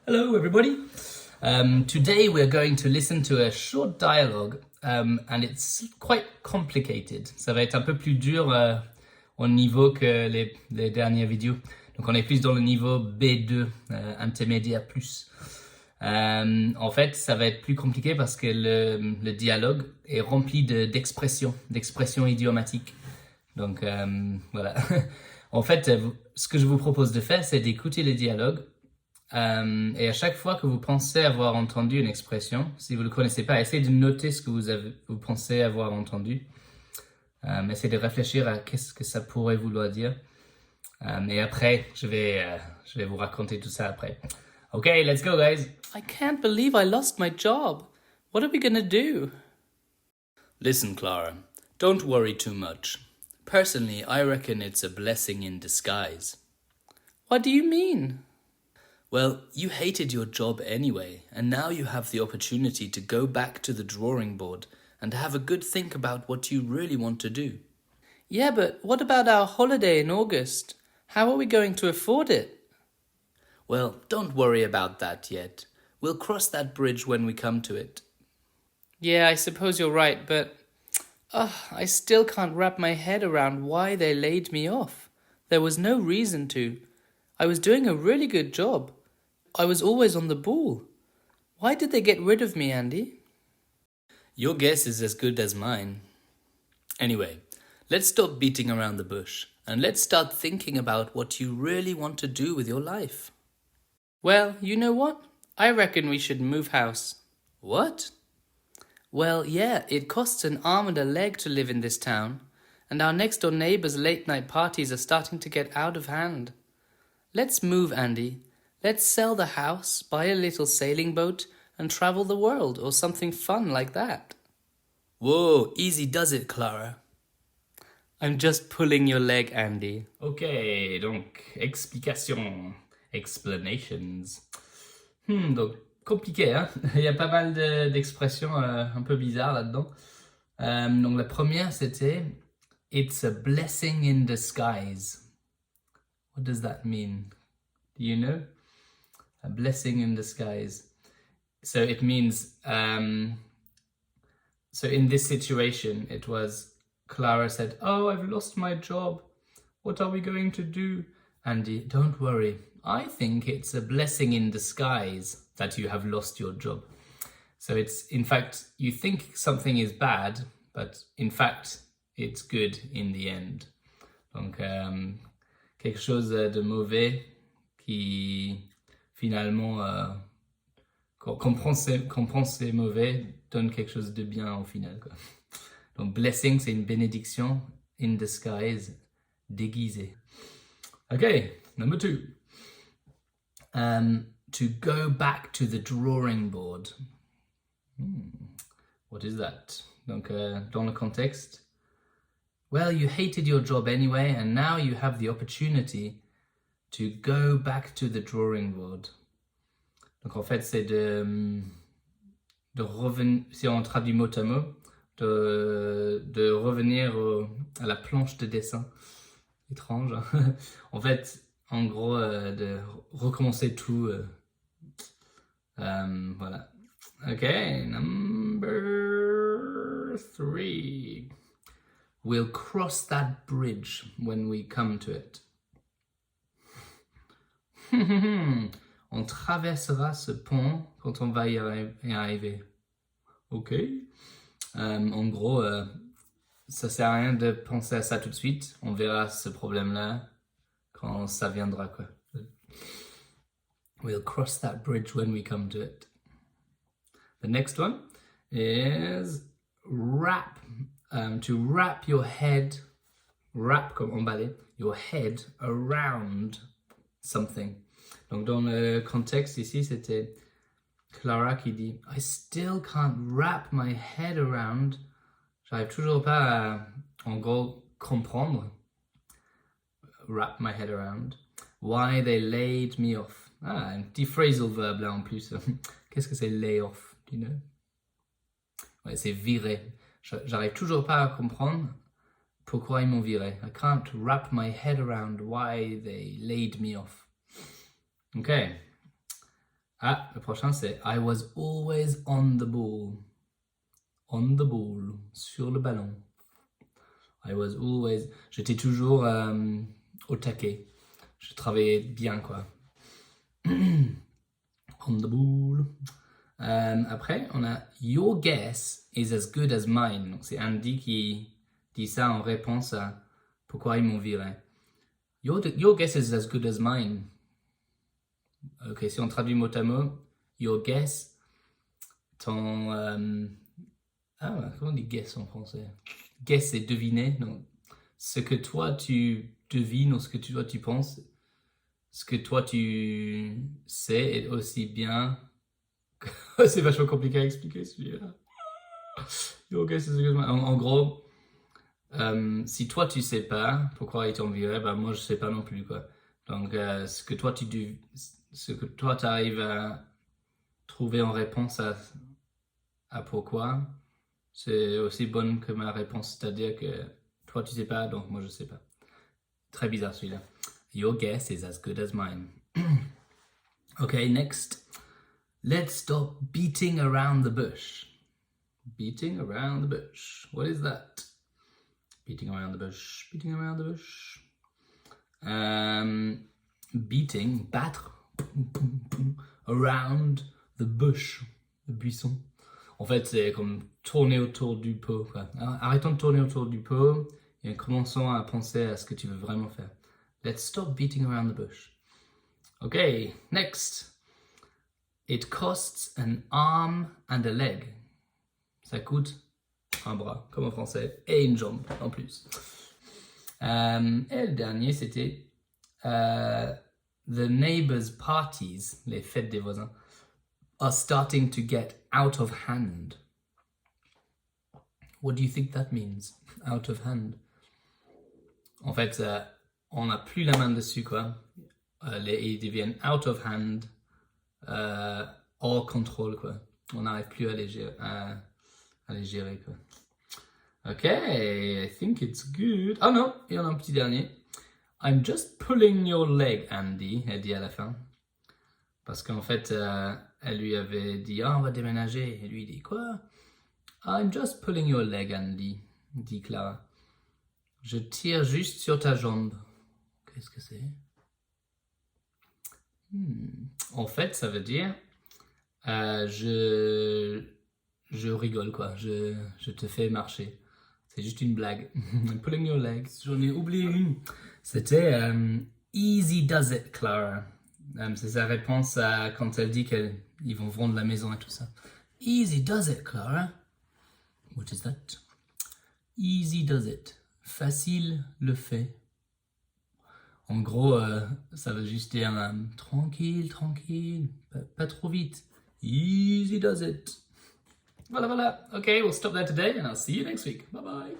Hello everybody. Today we're going to listen to a short dialogue and it's quite complicated. Ça va être un peu plus dur au niveau que les dernières vidéos. Donc on est plus dans le niveau B2, intermédiaire plus. En fait, ça va être plus compliqué parce que le dialogue est rempli d'expressions idiomatiques. Donc voilà. En fait, ce que je vous propose de faire, c'est d'écouter le dialogue. Et à chaque fois que vous pensez avoir entendu une expression, si vous ne le connaissez pas, essayez de noter ce que vous pensez avoir entendu. Essayez de réfléchir à qu'est-ce que ça pourrait vouloir dire. Et après, je vais vous raconter tout ça après. Okay, let's go, guys. I can't believe I lost my job. What are we gonna do? Listen, Clara, don't worry too much. Personally, I reckon it's a blessing in disguise. What do you mean? Well, you hated your job anyway, and now you have the opportunity to go back to the drawing board and have a good think about what you really want to do. Yeah, but what about our holiday in August? How are we going to afford it? Well, don't worry about that yet. We'll cross that bridge when we come to it. Yeah, I suppose you're right, but I still can't wrap my head around why they laid me off. There was no reason to. I was doing a really good job. I was always on the ball. Why did they get rid of me, Andy? Your guess is as good as mine. Anyway, let's stop beating around the bush and let's start thinking about what you really want to do with your life. Well, you know what? I reckon we should move house. What? Well, yeah, it costs an arm and a leg to live in this town, and our next-door neighbours' late-night parties are starting to get out of hand. Let's move, Andy. Let's sell the house, buy a little sailing boat, and travel the world, or something fun like that. Whoa, easy does it, Clara. I'm just pulling your leg, Andy. Ok, donc explications, explanations. Donc compliqué, hein. Il y a pas mal d'expressions un peu bizarres là-dedans. Donc la première c'était It's a blessing in disguise. What does that mean? Do you know? A blessing in disguise. So it means, so in this situation, it was Clara said, "Oh, I've lost my job. What are we going to do?" Andy, don't worry. I think it's a blessing in disguise that you have lost your job. So it's, in fact, you think something is bad, but in fact, it's good in the end. Donc, quelque chose de mauvais qui finalement, qu'on pense c'est mauvais, donne quelque chose de bien au final, quoi. Donc blessing, c'est une bénédiction in disguise, déguisée. Okay, number 2. To go back to the drawing board. What is that? Donc dans le contexte, well, you hated your job anyway, and now you have the opportunity to go back to the drawing board. Donc en fait, c'est de revenir, si on traduit mot à mot, de revenir à la planche de dessin. Étrange. En fait, en gros, de recommencer tout. Voilà. Okay, number 3. We'll cross that bridge when we come to it. On traversera ce pont quand on va y arriver. Ok. En gros, ça sert à rien de penser à ça tout de suite. On verra ce problème-là quand ça viendra, quoi. We'll cross that bridge when we come to it. The next one is wrap. To wrap your head, wrap comme emballer, your head around something. Donc dans le contexte ici, c'était Clara qui dit I still can't wrap my head around. J'arrive toujours pas à, en gros, comprendre. Wrap my head around. Why they laid me off. Ah, un petit phrasal verb là en plus. Qu'est-ce que c'est lay off, do you know? Ouais, c'est virer. J'arrive toujours pas à comprendre pourquoi ils m'ont viré. I can't wrap my head around why they laid me off. Okay. Ah, le prochain c'est I was always on the ball. On the ball, sur le ballon. I was always... J'étais toujours au taquet. Je travaillais bien, quoi. On the ball. Après, on a Your guess is as good as mine. Donc, c'est Andy qui dit ça en réponse à pourquoi ils m'ont viré. Your guess is as good as mine. Ok, si on traduit mot à mot, your guess, ton... comment on dit guess en français? Guess, c'est deviner. Donc, ce que toi tu devines ou ce que toi tu penses, ce que toi tu sais est aussi bien. C'est vachement compliqué à expliquer celui-là. Your guess is as good as mine. En gros, si toi tu sais pas pourquoi ils t'ont viré, bah moi je sais pas non plus, quoi. Donc ce que toi tu arrives à trouver en réponse à pourquoi, c'est aussi bonne que ma réponse, c'est-à-dire que toi tu sais pas, donc moi je sais pas. Très bizarre celui-là. Your guess is as good as mine. Okay, next. Let's stop beating around the bush. Beating around the bush. What is that? Beating around the bush. Beating around the bush. Beating, battre. Around the bush. Le buisson. En fait, c'est comme tourner autour du pot, quoi. Arrêtons de tourner autour du pot et commençons à penser à ce que tu veux vraiment faire. Let's stop beating around the bush. Okay, next. It costs an arm and a leg. Ça coûte un bras, comme en français, et une jambe en plus. Et le dernier, c'était The neighbors' parties, les fêtes des voisins, are starting to get out of hand. What do you think that means? Out of hand. En fait, on n'a plus la main dessus, quoi. Ils deviennent out of hand, hors contrôle, quoi. On n'arrive plus à les gérer, quoi. Ok, I think it's good. Oh non, il y en a un petit dernier. I'm just pulling your leg, Andy, elle dit à la fin. Parce qu'en fait, elle lui avait dit, on va déménager. Et lui, il dit, quoi? I'm just pulling your leg, Andy, dit Clara. Je tire juste sur ta jambe. Qu'est-ce que c'est? En fait, ça veut dire, je rigole, quoi. Je te fais marcher. C'est juste une blague. I'm pulling your leg. J'en ai oublié une. C'était Easy does it, Clara. C'est sa réponse à quand elle dit qu'ils vont vendre la maison et tout ça. Easy does it, Clara. What is that? Easy does it. Facile le fait. En gros, ça veut juste dire tranquille, tranquille, pas trop vite. Easy does it. Voilà, voilà. Okay, we'll stop there today and I'll see you next week. Bye bye.